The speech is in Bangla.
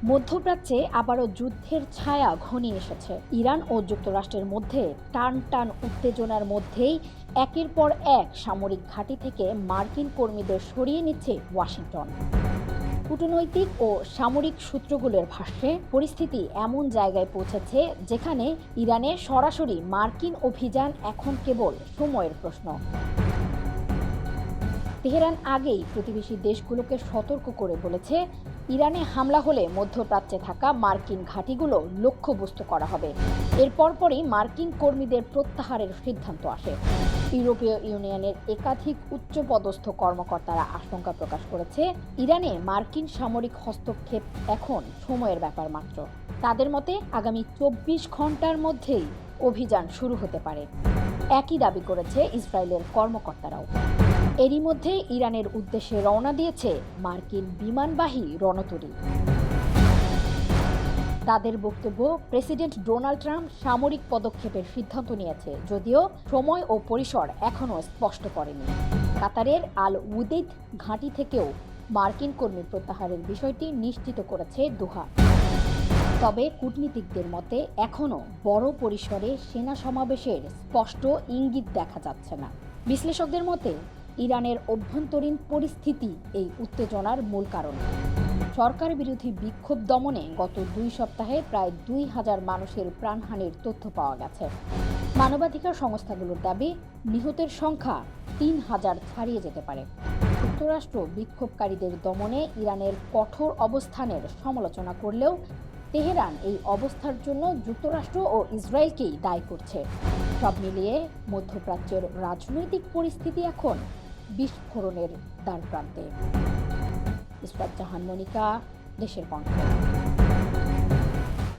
মধ্যপ্রাচ্যে আবারও যুদ্ধের ছায়া ঘনিয়ে এসেছে। ইরান ও যুক্তরাষ্ট্রের মধ্যে টান টান উত্তেজনার মধ্যেই একের পর এক সামরিক ঘাঁটি থেকে মার্কিন কর্মীদের সরিয়ে নিচ্ছে ওয়াশিংটন। কূটনৈতিক ও সামরিক সূত্রগুলোর ভাষ্যে পরিস্থিতি এমন জায়গায় পৌঁছেছে যেখানে ইরানে সরাসরি মার্কিন অভিযান এখন কেবল সময়ের প্রশ্ন। তেহরান আগেই প্রতিবেশী দেশগুলোকে সতর্ক করে বলেছে, ইরানে হামলা হলে মধ্যপ্রাচ্যে থাকা মার্কিন ঘাঁটিগুলো লক্ষ্যবস্তু করা হবে। এর পরপরই মার্কিন কর্মীদের প্রত্যাহারের সিদ্ধান্ত আসে। ইউরোপীয় ইউনিয়নের একাধিক উচ্চপদস্থ কর্মকর্তারা আশঙ্কা প্রকাশ করেছে, ইরানে মার্কিন সামরিক হস্তক্ষেপ এখন সময়ের ব্যাপার মাত্র। তাদের মতে আগামী 24 ঘন্টার মধ্যেই অভিযান শুরু হতে পারে। একই দাবি করেছে ইসরায়েলের কর্মকর্তারাও। এরই মধ্যে ইরানের উদ্দেশ্যে রওনা দিয়েছে মার্কিন বিমানবাহী রণতরী। তাদের বক্তব্য, প্রেসিডেন্ট ডোনাল্ড ট্রাম্প সামরিক পদক্ষেপের সিদ্ধান্ত নিয়েছে, যদিও সময় ও পরিসর এখনও স্পষ্ট করেনি। কাতারের আল উদেইদ ঘাঁটি থেকেও মার্কিন কর্মী প্রত্যাহারের বিষয়টি নিশ্চিত করেছে দোহা। তবে কূটনীতিকদের মতে এখনও বড় পরিসরে সেনা সমাবেশের স্পষ্ট ইঙ্গিত দেখা যাচ্ছে না। বিশ্লেষকদের মতে ইরানের অভ্যন্তরীণ পরিস্থিতি এই উত্তেজনার মূল কারণ। সরকার বিরোধী বিক্ষোভ দমনে গত 2 সপ্তাহে প্রায় 2000 মানুষের প্রাণহানির তথ্য পাওয়া গেছে। মানবাধিকার সংস্থাগুলোর দাবি, নিহতের সংখ্যা 3000 ছাড়িয়ে যেতে পারে। যুক্তরাষ্ট্র বিক্ষোভকারীদের দমনে ইরানের কঠোর অবস্থানের সমালোচনা করলেও তেহরান এই অবস্থার জন্য যুক্তরাষ্ট্র ও ইসরায়েলকেই দায়ী করছে। সব মিলিয়ে মধ্যপ্রাচ্যের রাজনৈতিক পরিস্থিতি এখন বিস্ফোরণের দ্বারপ্রান্তে। ইসরাত জাহান মনিকা, দেশের কণ্ঠ।